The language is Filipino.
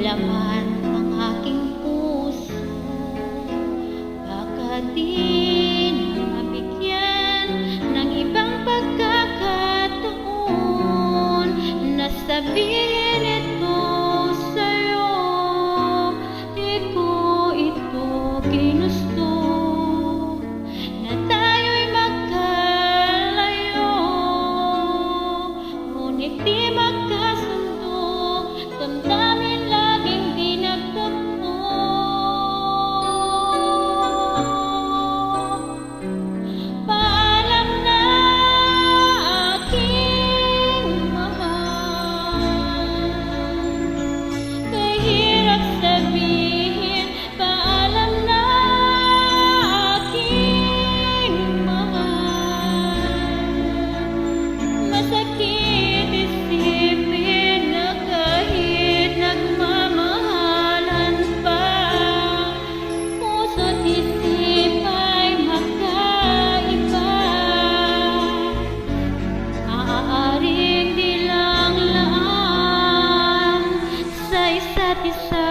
laman ng aking puso. Baka di na mabigyan ng ibang pagkakataon na sabihin ito sa'yo. Di ko ito ginusto na tayo'y magkalayo, ngunit di magkasundo, damdamin laging di nagtagpo. Paalam na aking mahal, kahirap sabihin. Paalam na aking mahal, masakit isipin na kahit nagmamahalan pa, puso't isip ay magkaiba. Maaaring di lang laan sa isa't isa.